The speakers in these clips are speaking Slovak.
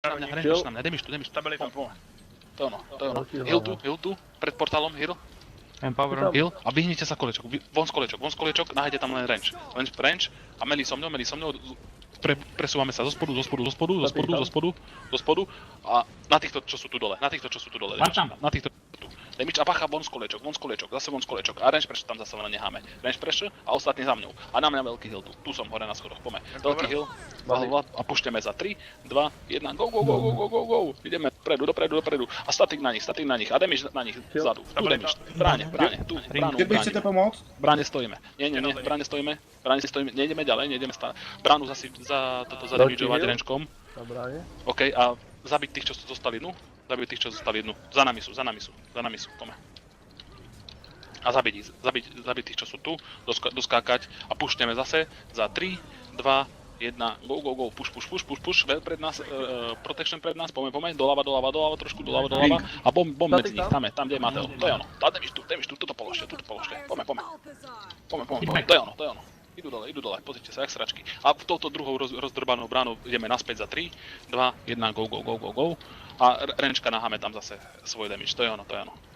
na mňa, demiš tu. To je ono. Heal tu, pred portálom, heal. Empower. Heal a vyhnite sa kolečok, von z kolečok, nájdete tam len range a meli so mňou, presúvame sa zo spodu a na týchto, čo sú tu dole, damage a bacha, von z kolečok, zase von z kolečok a range pressure tam zase len necháme, range pressure a ostatní za mňou a na mňa veľký heal tu som hore na schodoch, poďme, veľký heal a pušťame za 3, 2, 1, go, ideme dopredu a statik na nich a damage na nich vzadu, tu damage, bráne, tu, bránu, Kde by chcete pomôcť? bráne stojíme, nie, bráne stojíme, nejdeme ďalej, bránu zase za toto zadamageovať rangekom, OK, a zabiť tých, čo zostali dnu, za nami sú, poďme. A zabiť tých, čo sú tu, doskákať a pušneme zase za 3, 2, 1, go, push, pred nás, protection pred nás, poďme, doľava, trošku doľava a bomb medzi nich, tam kde je Mateo, to je ono, damage tu, toto položte, poďme, to je ono. Idú dole, pozrite sa, jak sračky. A touto druhou rozdrbanou bránou ideme naspäť za 3, 2, 1, go. A rančka naháme tam zase svoj damage, to je ono.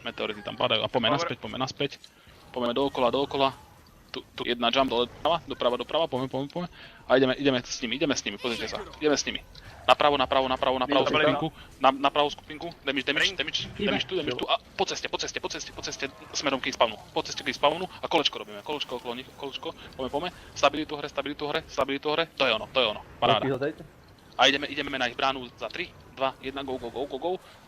Meteority tam padajú a poďme naspäť. Poďme dookola. Tu jedna jump doprava, poďme. A ideme s nimi, pozrite sa, ideme s nimi. Napravo skupinku, na pravú skupinku, damage tu a po ceste, smerom k spawnu, a kolečko robíme, okolo nich, poďme, stabilitu hore, to je ono, paráda. A ideme na ich bránu za 3, 2, 1, go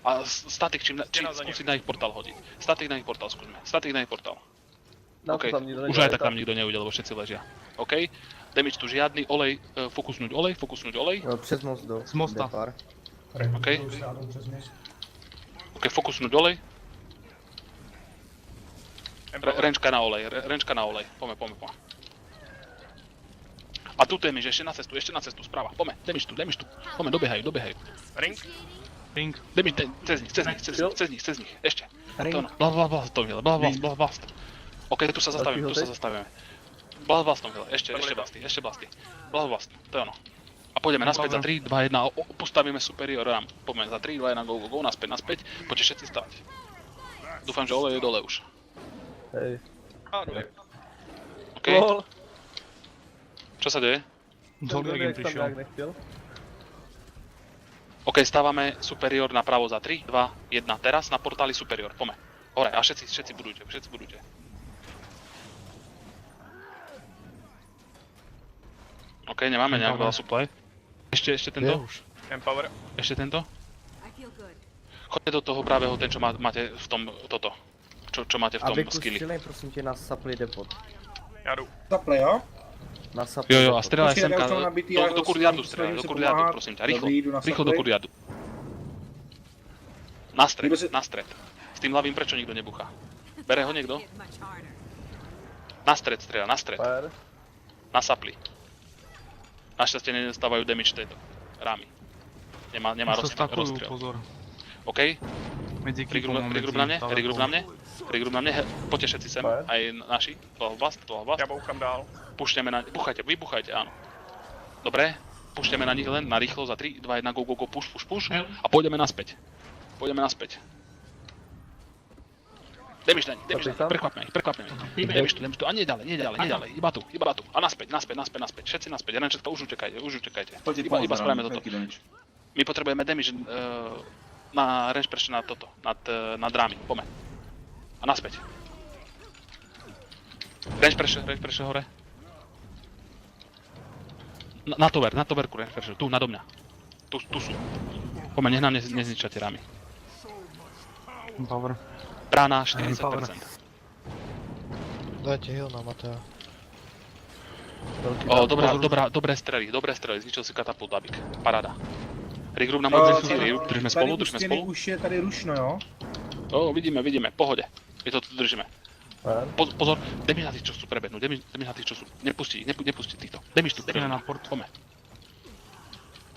a statik, skúsiť na ich portál hodiť, statik na ich portál. OK, už aj tak tam nikto neudel, lebo všetci ležia. OK, damage tu žiadny, olej, fokusnúť olej. Přes most do Z mosta. depár. OK, fokusnúť olej. Rančka na olej, poďme. A tu damage, ešte na cestu, správa, poďme, damage tu, poďme, dobiehajú. Ring. Damage cez nich, ešte. Blast. OK, tu sa zastavíme. Blast, ešte blasty. Blast, to je ono. A pôjdeme naspäť za 3, 2, 1 a postavíme superior ram. Poďme za 3, 2, 1, go, naspäť. Poďte všetci stať. Dúfam, že olej je dole už. Hej. OK. Čo sa deje? Zolgagen prišiel. OK, stávame superior napravo za 3, 2, 1. Teraz na portáli superior, poďme. Hore, a všetci budujte. OK, nemáme nejak veľa supply. Ešte tento. Empower. Ešte tento. Choďte do toho pravého, ten čo máte v tom, toto. Čo máte v tom skilli. Aby prosím tě na supply depot. Ja jdu. Zaple, jo? Na supply Jo, a depot. strieľaj Počkej, semka, ja už mám nabitý, ja do kurdiardu snažím strieľaj, do sa kurdiardu, pomáhať. prosím ťa, Dobrý, idú na rýchlo do supply. kurdiardu. Na stred. S tým ľavým prečo nikto nebuchá? Bere ho niekto? Na stred strieľa, na stred. Na supply. Našťastie nedostávajú damage tejto rámy. Nemá rozstrel. Pozor. OK, Medzi regroup na mne, poďte všetci sem, aj naši, blast. Ja bouchám dál. Pušťame na, vybuchajte, áno. Dobre, pušťame na nich len na rýchlo za 3, 2, 1, go, push a pôjdeme naspäť. Damage na nich, prekvapme ich. Damage tu, a nie ďalej, iba tu. A naspäť, všetci naspäť, Janečka, už utekajte. Iba spravíme toto. My potrebujeme damage na range pressure na toto, nad rámy, poďme. A naspäť. Range pressure hore. Na toverku range pressure, tu, nado mňa. Tu sú. Poďme, nech nám nezničia tie rámy. Power. Brána 40%. Dajte heal na Matea. Dobré strely, zničil si katapult, Babik. Paráda. Regroup na môj držme spolu. Už je tady rušno, jo? Vidíme, pohode. My to tu držíme. Pozor, damage na tých, čo sú prebehnú, nepustiť týchto. Damage tu, Na port. Poďme.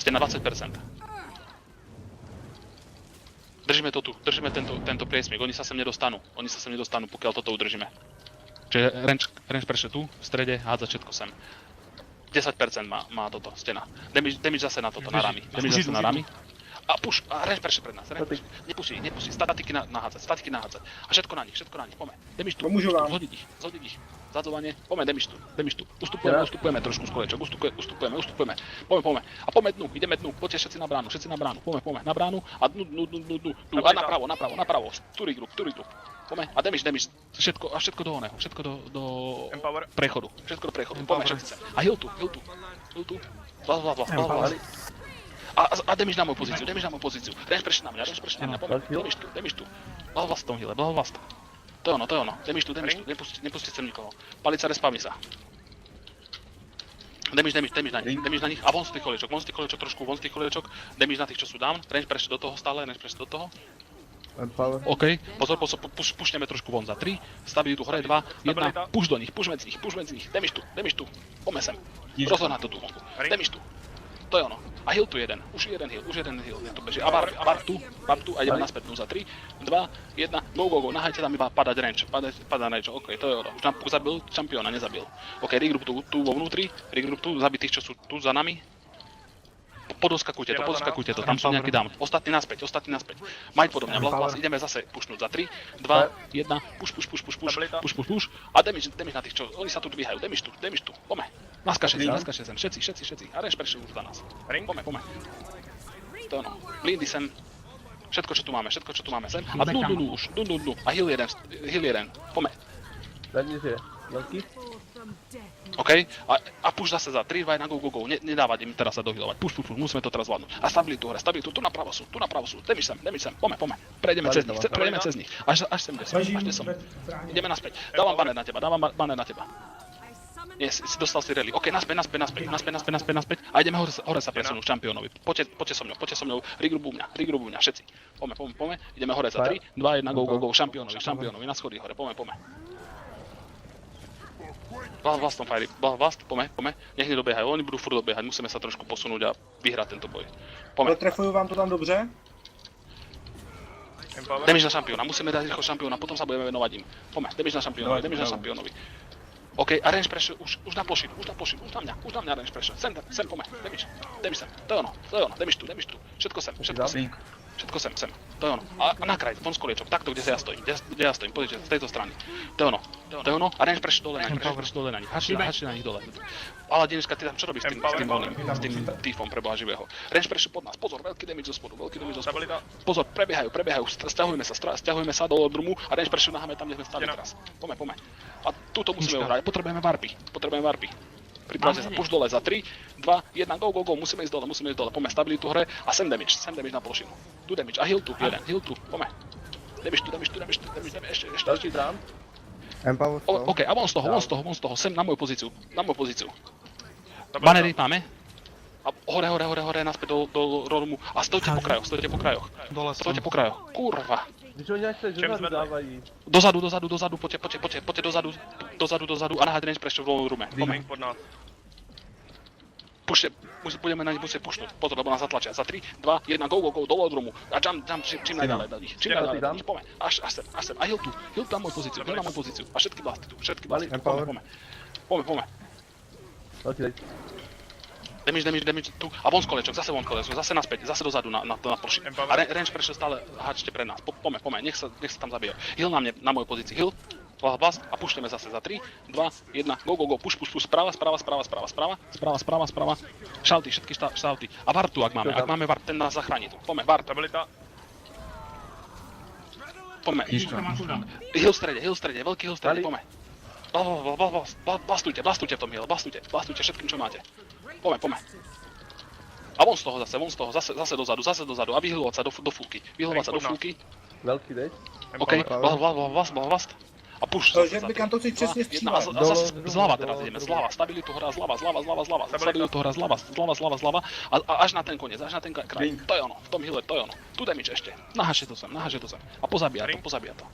Ste na 20%. Držíme to tu, tento priesmik, oni sa sem nedostanú, pokiaľ toto udržíme. Čiže range pressure tu, v strede, hádzať všetko sem. 10% má toto, stena. Damage zase na toto, na ramy. A push, a range pressure pred nás, range pressure. Nepustí, statiky nahádzať. A všetko na nich, poďme. Damage tu, Pomôžu vám. zhodiť ich. Zadzovanie, poďme, damage tu. Ustupujeme trošku z kolečok, ustupujeme. Poďme. A poďme dnu, ideme dnu, poďte všetci na bránu, poďme, na bránu a dnu, a napravo, Turi group. Poďme, a damage, všetko do oného, všetko do Empower. prechodu, poďme všetci sem. A heal tu. Zlas. A damage na moju pozíciu, range pressure na mňa, poďme, damage tu. Blahovlast v tom heale, blahovlast. To je ono, damage tu, nepustite sem nikoho. Palica, respavni sa. Damage na nich a von z tých koliečok, damage na tých, čo sú down, range pressure do toho stále, Empower. OK, pozor, pušneme trošku von za 3, stabilitu hore 2, 1, push do nich, push medzi nich, damage tu, poďme sem, rozhodná to tu vonku, damage tu, to je ono, a heal tu jeden, už jeden heal, to beží, a warp tu, a ideme naspäť za 3, 2, 1, go, nahajte tam iba padať range, OK, to je ono, už nám zabil čampióna, nezabil, OK, regroup tu vo vnútri, regroup tu, zabí tých, čo sú tu za nami, podoskakujte to, tam sú nejaký down. Ostatní naspäť. Might podo mňa, Bloodlust, ideme zase pushnúť za 3, 2, 1, push. A damage na tých, čo, oni sa tu dvíhajú, damage tu, poďme. Naskače sem, všetci. A range pressure už za nás. Poďme. To je ono, blindy sem, všetko, čo tu máme sem. A dnu. A heal jeden, poďme. Veľký? OK, a push zase za 3, 2, 1, go, nedávať im teraz sa dohealovať, push, musíme to teraz zvládnuť. A stabilitu hore, tu napravo sú, damage sem, poďme, prejdeme cez nich, až sem, kde som, ideme naspäť, dávam banner na teba. Nie, si dostal si rally, OK, naspäť a ideme hore sa presunúť šampiónovi, poďte so mňou, regroupu mňa, všetci, poďme, ideme hore za 3, 2, 1, go, šampiónovi, na schody hore, poďme. Blast on fire, poďme, nech nedobiehajú, oni budú furt dobiehať, musíme sa trošku posunúť a vyhrať tento boj. Poďme. Trefujú vám to tam dobře? Damage na šampióna, musíme dať rýchlo šampióna, potom sa budeme venovať im. Poďme, damage na šampiónovi. OK, a range pressure už na plošinu, už na mňa range pressure, sem, poďme, damage sem, to je ono, damage tu, všetko sem, sem, to je ono. A na kraj, von z koliečok, takto, kde ja stojím, pozrite, z tejto strany. To je ono, a range pressure dole na nich, hači na nich dole. Aladiniška, ty tam čo robíš s tým týfom pre Boha živého? Range pressure pod nás, pozor, veľký damage zo spodu. Pozor, prebiehajú, stiahujeme sa do drumu a range pressure naháme tam, kde sme stali teraz. Poďme. A túto musíme uhrať, potrebujeme warpy. Pripravte sa, push dole za 3, 2, 1, go, musíme ísť dole, poďme, stabilitu hore a sem damage na plošinu. Tu damage a heal tu, poďme. Damage tu, ešte. Empower. OK, a von z toho, sem na moju pozíciu. Bannery máme. A hore, naspäť do rorumu a stojte po krajoch. Stojte po krajoch, kurva. Když oni až se dozadu dávají. Dozadu, poďte dozadu a naháť range pressure v low roome. Poďme. Pušte, budeme na nich musieť pušnúť, pozor, lebo nás zatlačia. Za 3, 2, 1, go, do low roomu. A jump čím najďalej do nich, poďme. Až sem, a heal tam moju pozíciu, a všetky blasty tu, poďme. Damage tu a von z kolečok, zase naspäť, zase dozadu na plošinu. A range pressure stále háčte pre nás, poďme, nech sa tam zabije. Heal na mojej pozícii, heal, blast a pušteme zase za 3, 2, 1, go, push, sprava, šalty, všetky šalty. A warp tu, ak máme warp, ten nás zachráni tu, poďme, warp. Poďme, heal v strede, veľký heal v strede, poďme. Blastujte v tom heal, blastujte všetkým, čo máte. Poďme. A von z toho, zase dozadu a vyhľovať sa do fúky. Veľký dej. OK, blast. A push Takže by kantouci přesně a střílel. zase zľava teraz ideme, stabilitu hora, zľava a až na ten koniec, kraj. To je ono, v tom heale, to je ono. Tu damage ešte, nahaže to sem. A pozabíja to.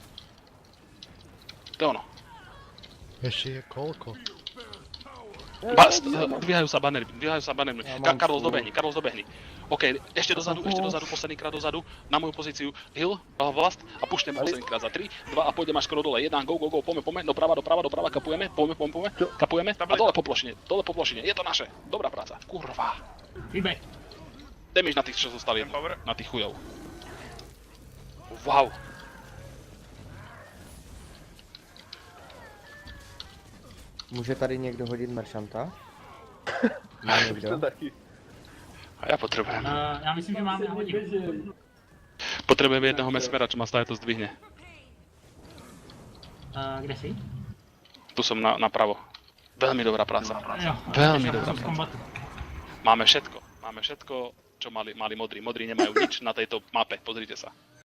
To je ono. Ešte je koľko? Dvíhajú sa bannery. Carlos dobehni. OK, ešte dozadu, posledný krát dozadu, na moju pozíciu, heal, blast a pušneme posledný krát za 3, 2 a pôjdeme až skoro dole, 1, go, poďme, doprava, kapujeme, a dole po plošine, je to naše, dobrá práca, kurva. Damage na tých, čo zostali. Empower. Na tých chujov. Wow. Může tady někdo hodit merchanta? Má někdo? To taky. A ja potrebujem. Já myslím, že máme hodinu. Potrebujem jedného mesmera, čo ma stále to zdvihne. Kde jsi? Tu som napravo. Veľmi dobrá práca. Jo, Veľmi já dobrá jsem v práca. kombatu. Máme všetko, čo mali modrí. Modrí nemajú nič na tejto mape, pozrite sa.